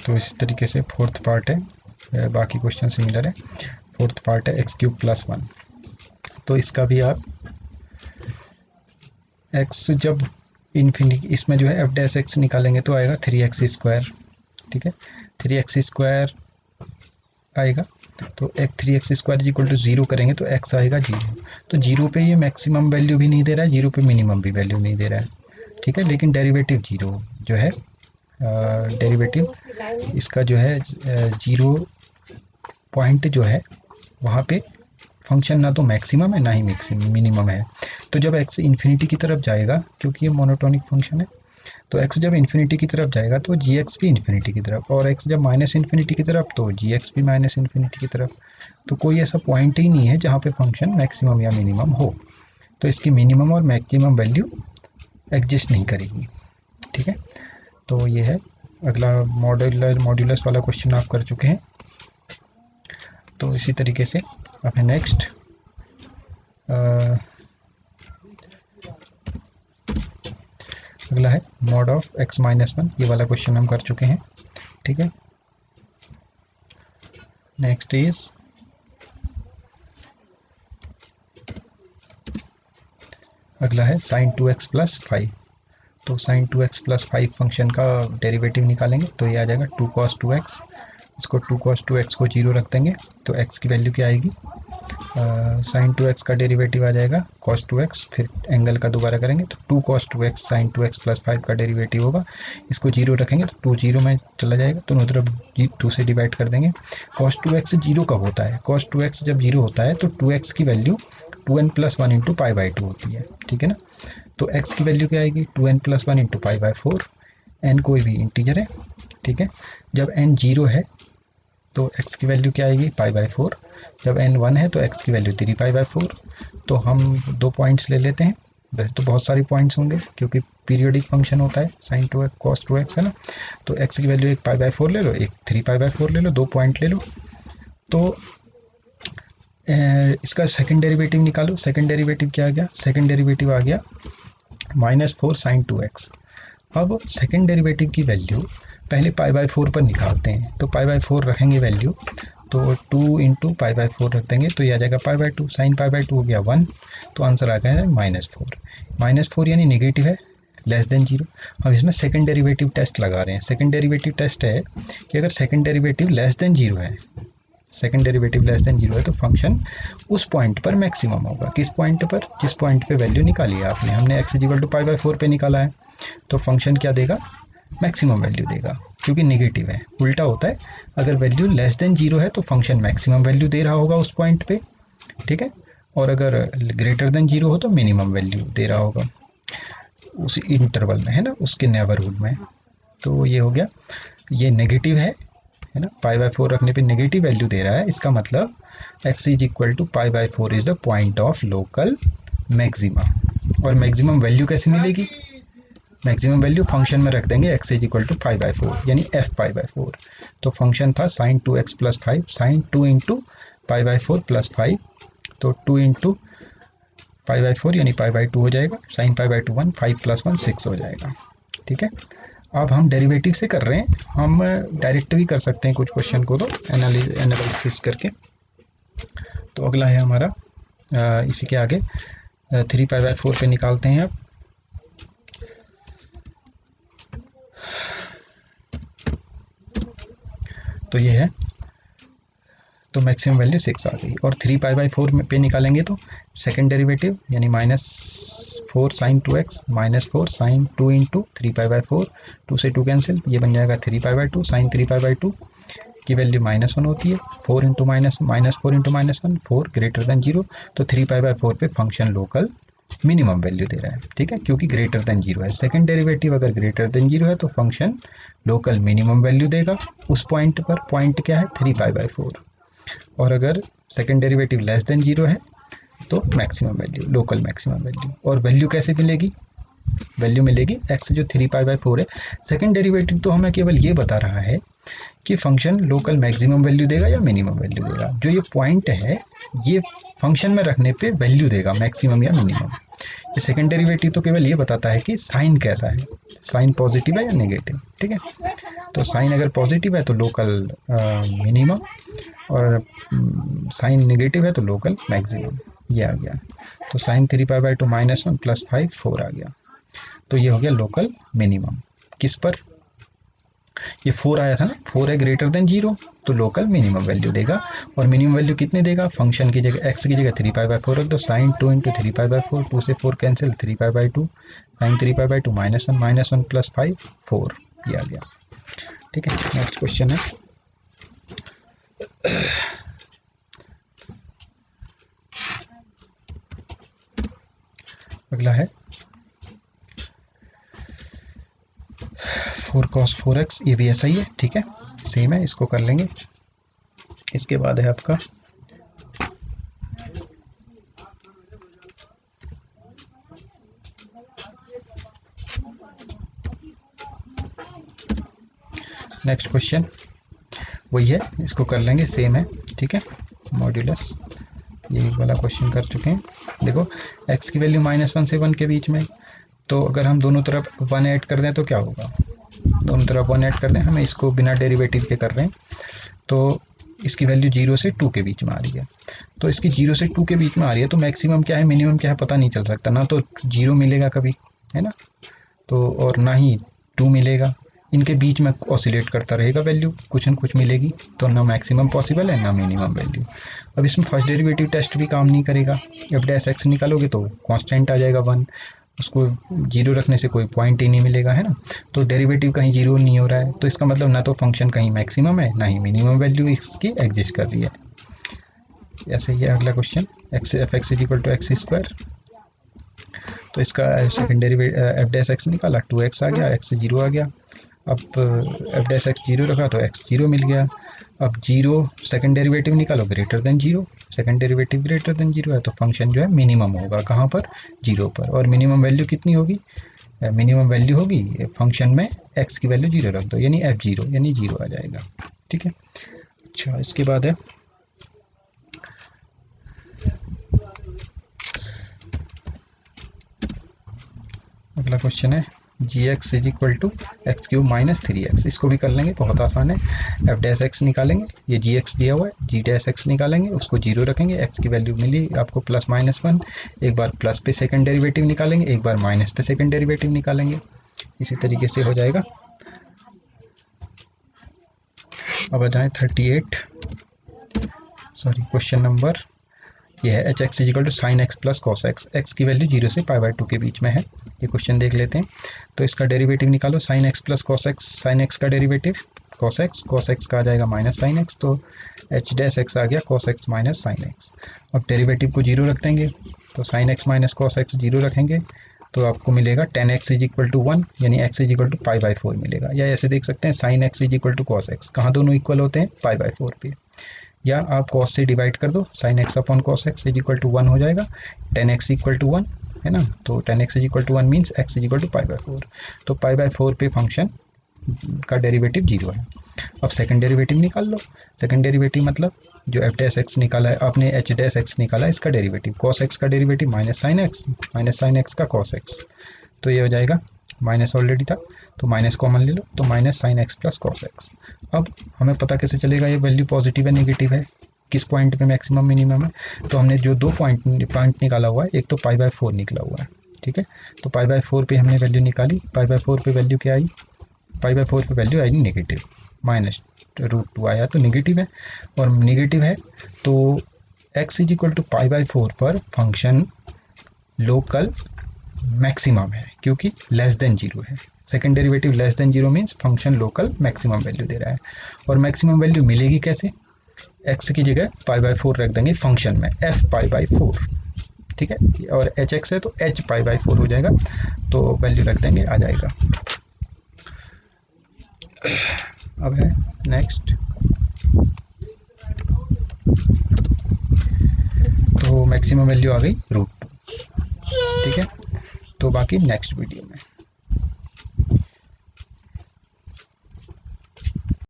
तो इस तरीके से फोर्थ पार्ट है, बाकी क्वेश्चन सिमिलर है। फोर्थ पार्ट है x³ + 1। तो इसका भी आप x जब इन्फिनिटी, इसमें जो है f' निकालेंगे तो आएगा 3x²। ठीक है, 3x² आएगा। तो 3x² 0 करेंगे तो x आएगा 0। तो 0 पे ये मैक्सिमम वैल्यू भी नहीं दे रहा है, 0 पे मिनिमम भी वैल्यू नहीं दे रहा है। ठीक है, लेकिन डेरिवेटिव 0 जो है, डेरिवेटिव इसका जो है 0 पॉइंट जो है वहाँ पे फंक्शन ना तो मैक्सिमम है ना ही मिनिमम है। तो जब x इन्फिनिटी की तरफ जाएगा, क्योंकि ये मोनोटोनिक फंक्शन है, तो x जब इन्फिनिटी की तरफ जाएगा तो gx भी इन्फिनिटी की तरफ, और x जब -इन्फिनिटी की तरफ तो gx भी -इन्फिनिटी की तरफ। तो कोई ऐसा पॉइंट ही नहीं है जहाँ पे फंक्शन मैक्सिमम या मिनिमम हो। तो इसकी मिनिमम और मैक्सिमम वैल्यू एग्जिस्ट नहीं करेगी। ठीक है, तो ये है। अगला मॉड्यूलस वाला क्वेश्चन आप कर चुके हैं। तो इसी तरीके से अब है नेक्स्ट अगला है mod ऑफ x-1। ये वाला क्वेश्चन हम कर चुके हैं। ठीक है, नेक्स्ट इज अगला है sin 2x + 5। तो sin 2x + 5 फंक्शन का डेरिवेटिव निकालेंगे तो ये आ जाएगा 2 cos 2x। इसको 2 cos 2x को 0 रख देंगे तो x की वैल्यू क्या आएगी, sin 2x का डेरिवेटिव आ जाएगा cos 2x, फिर एंगल का दोबारा करेंगे तो 2 cos 2x sin 2x + 5 का डेरिवेटिव होगा। इसको 0 रखेंगे तो 2 0 में चला जाएगा, तो मतलब 2 से डिवाइड कर देंगे। cos 2x 0 कब होता है, cos 2x जब 0 होता है तो 2x की वैल्यू 2n + 1 × π/2 होती है। ठीक है ना, तो x की वैल्यू क्या आएगी 2n + 1 × π/4। n कोई भी इंटीजर है। ठीक है, जब n 0 है तो x की वैल्यू क्या आएगी π/4। जब n 1 है तो x की वैल्यू 3 π/4। तो हम 2 पॉइंट्स ले लेते हैं, वैसे तो बहुत सारे पॉइंट्स होंगे क्योंकि पीरियोडिक फंक्शन होता है sin 2x cos 2x, है ना। तो x की वैल्यू 1 π/4 ले लो, एक 3 π/4 ले लो, 2 पॉइंट ले लो। तो इसका सेकंड डेरिवेटिव निकालो। सेकंड डेरिवेटिव क्या आ गया, सेकंड डेरिवेटिव आ गया -4 sin 2x। अब सेकंड डेरिवेटिव की वैल्यू पहले π/4 पर निकालते हैं, तो π/4 रखेंगे वैल्यू, तो 2 × π/4 रख देंगे तो ये आ जाएगा π/2। sin π/2 हो गया 1, तो आंसर आ गया -4। -4 यानी नेगेटिव है, <0। हम इसमें सेकंड डेरिवेटिव टेस्ट लगा रहे हैं। सेकंड डेरिवेटिव टेस्ट है कि अगर सेकंड डेरिवेटिव <0 है, सेकंड डेरिवेटिव <0 है तो फंक्शन उस पॉइंट पर मैक्सिमम होगा। किस पॉइंट पर, जिस पॉइंट पे वैल्यू निकाली है आपने, हमने x = π/4 पे निकाला है, तो फंक्शन क्या देगा, मैक्सिमम वैल्यू देगा, क्योंकि नेगेटिव है। उल्टा होता है, अगर वैल्यू <0 है तो फंक्शन मैक्सिमम वैल्यू दे रहा होगा उस पॉइंट पे। ठीक है, और अगर <0 हो तो मिनिमम वैल्यू दे रहा होगा उस इंटरवल में, है ना, उसके नेबरहुड में। तो ये हो गया, ये नेगेटिव है ना, π/4 रखने पे नेगेटिव वैल्यू दे रहा है। इसका मतलब x = π/4 is the point of local maxima. और मैक्सिमम वैल्यू कैसे मिलेगी, मैक्सिमम वैल्यू फंक्शन में रख देंगे x = π/4 यानी f π/4। तो फंक्शन था sin 2x + 5, sin 2 × π/4 + 5, तो 2 × π/4 यानी π/2 हो जाएगा, sin π/2 1, 5 + 1 6 हो जाएगा। ठीक है, अब हम डेरिवेटिव से कर रहे हैं, हम डायरेक्ट भी कर सकते हैं कुछ क्वेश्चन को तो एनालिसिस करके। तो अगला है हमारा इसी के आगे 3 π/4 पे निकालते हैं अब। तो ये है, तो मैक्सिमम वैल्यू 6 आ गई, और 3 π/4 पे निकालेंगे तो सेकंड डेरिवेटिव यानी -4 sin 2x -4 sin 2 × 3 π/4, 2 से 2 कैंसिल, ये बन जाएगा 3 π/2 sin 3 π/2 की वैल्यू -1 होती है। 4 × -4 × -1 4 > 0, तो 3 π/4 पे फंक्शन लोकल मिनिमम वैल्यू दे रहा है। ठीक है, क्योंकि <0 है। सेकंड डेरिवेटिव अगर <0 है तो फंक्शन लोकल मिनिमम वैल्यू देगा उस पॉइंट पर। पॉइंट क्या है 3 π/4, और अगर सेकंड डेरिवेटिव <0 है तो maximum value, local maximum value. और वैल्यू कैसे मिलेगी, वैल्यू मिलेगी x जो 3 π/4 है। सेकंड डेरिवेटिव तो हमें केवल ये बता रहा है कि फंक्शन लोकल मैक्सिमम वैल्यू देगा या मिनिमम वैल्यू देगा। जो ये पॉइंट है ये फंक्शन में रखने पे वैल्यू देगा मैक्सिमम या मिनिमम। ये सेकंड डेरिवेटिव तो केवल ये बताता है कि साइन कैसा है, साइन पॉजिटिव है या नेगेटिव, ठीक है। तो साइन अगर पॉजिटिव है तो लोकल मिनिमम, और साइन नेगेटिव है तो लोकल मैक्सिमम, ये आ गया। तो साइन 3π/2 -1 + 5 4 आ गया। तो ये हो गया लोकल मिनिमम। किस पर? ये 4 आया था ना, 4 है ग्रेटर देन 0, तो लोकल मिनिमम वैल्यू देगा। और मिनिमम वैल्यू कितने देगा? फंक्शन की जगह x की जगह 3π/4 रख दो, साइन 2 × 3π/4, 2 से 4 कैंसिल, 3π/2, साइन 3π/2 -1 + 5 4, ये आ गया, ठीक है। नेक्स्ट क्वेश्चन है अगला है 4 cos 4x, ये भी ऐसा ही है, ठीक है, सेम है, इसको कर लेंगे। इसके बाद है आपका नेक्स्ट क्वेश्चन, वही है, इसको कर लेंगे, सेम है, ठीक है। मॉड्यूलस, ये वाला क्वेश्चन कर चुके हैं। देखो x की वैल्यू -1 से 1 के बीच में, तो अगर हम दोनों तरफ 1 ऐड कर दें तो क्या होगा? दोनों तरफ 1 ऐड कर दें, हमें इसको बिना डेरिवेटिव के कर रहे हैं, तो इसकी वैल्यू 0 से 2 के बीच में आ रही है। तो इसकी 0 से 2 के बीच में आ रही है, तो मैक्सिमम क्या है मिनिमम क्या है पता नहीं चल सकता ना, तो 0 मिलेगा कभी, है ना, तो और ना ही 2 मिलेगा, इनके बीच में ऑसिलेट करता रहेगा, वैल्यू कुछ न कुछ मिलेगी, तो ना मैक्सिमम पॉसिबल है ना मिनिमम वैल्यू। अब इसमें फर्स्ट डेरिवेटिव टेस्ट भी काम नहीं करेगा, जब f(x) निकालोगे तो कांस्टेंट आ जाएगा 1, उसको 0 रखने से कोई पॉइंट ही नहीं मिलेगा, है ना, तो डेरिवेटिव कहीं 0 नहीं हो रहा है, तो इसका मतलब ना तो फंक्शन कहीं मैक्सिमम है ना ही मिनिमम वैल्यू इसकी एग्जिस्ट कर रही है। ऐसे ही है अगला क्वेश्चन, f(x) = x², तो इसका सेकेंड डेरिवेटिव f(x) निकाला, 2x आ गया, x 0 आ गया। अब f(x) 0 रखा तो x 0 मिल गया। अब 0 सेकेंड डेरिवेटिव निकालो greater than 0, second derivative greater than 0 है, तो फंक्शन जो है मिनिमम होगा कहाँ पर? 0 पर। और मिनिमम वैल्यू कितनी होगी? मिनिमम वैल्यू होगी फंक्शन में x की वैल्यू 0 रख दो, यानी f0 यानी 0 आ जाएगा, ठीक है। अच्छा, इसके बाद है अगला क्वेश्चन है gx = x³ - 3x, इसको भी कर लेंगे, बहुत आसान है। f(x) निकालेंगे, ये gx दिया हुआ है, g(x) निकालेंगे, उसको 0 रखेंगे, x की वैल्यू मिली आपको +-1, एक बार प्लस पे सेकंड डेरिवेटिव निकालेंगे, एक बार माइनस पे सेकंड डेरिवेटिव निकालेंगे, इसी तरीके से हो जाएगा। अब आ जाए 38, सॉरी क्वेश्चन नंबर, ये है hx = sin x + cos x, x की वैल्यू 0 से π/2 के बीच में है। ये क्वेश्चन देख लेते हैं, तो इसका डेरिवेटिव निकालो, sin x + cos x, sin x का डेरिवेटिव cos x का आ जाएगा -sin x, तो h' आ गया cos x - sin x। अब डेरिवेटिव को 0 रख देंगे, तो sin x - cos x 0 रखेंगे, तो आपको मिलेगा tan x = 1, यानी x = π/4 मिलेगा। या ऐसे देख सकते हैं sin x = cos x, कहाँ दोनों इक्वल होते हैं? π/4 पे। या आप cos से डिवाइड कर दो, sin x / cos x = 1 हो जाएगा, tan x = 1 है ना, तो tan x = 1 मीन्स x = π/4, तो π/4 पे फंक्शन का डेरिवेटिव 0 है। अब सेकंड डेरिवेटिव निकाल लो, सेकंड डेरिवेटिव मतलब जो f(x) निकाला है आपने, h' निकाला है, इसका डेरिवेटिव cos x का डेरिवेटिव -sin x का cos x, तो ये हो जाएगा, माइनस ऑलरेडी था तो माइनस कॉमन ले लो, तो -sin x + cos x। अब हमें पता कैसे चलेगा ये वैल्यू पॉजिटिव है नेगेटिव है, किस पॉइंट पे मैक्सिमम मिनिमम है? तो हमने जो दो पॉइंट निकाला हुआ है, एक तो π/4 निकला हुआ है, ठीक है, तो π/4 पे हमने वैल्यू निकाली, π/4 पे वैल्यू क्या आई? π/4 पे वैल्यू आई नेगेटिव, -√2 आया, तो नेगेटिव है, और नेगेटिव है तो x = π/4 पर फंक्शन लोकल मैक्सिमम है, क्योंकि लेस देन 0 है। Second derivative less than 0 means function local maximum value दे रहा है। और मैक्सिमम वैल्यू मिलेगी कैसे? x की जगह π/4 रख देंगे फंक्शन में, f π/4, ठीक है, और hx है तो h π/4 हो जाएगा, तो वैल्यू रख देंगे, आ जाएगा। अब है नेक्स्ट, तो मैक्सिमम वैल्यू आ गई √2, ठीक है, तो बाकी नेक्स्ट वीडियो में।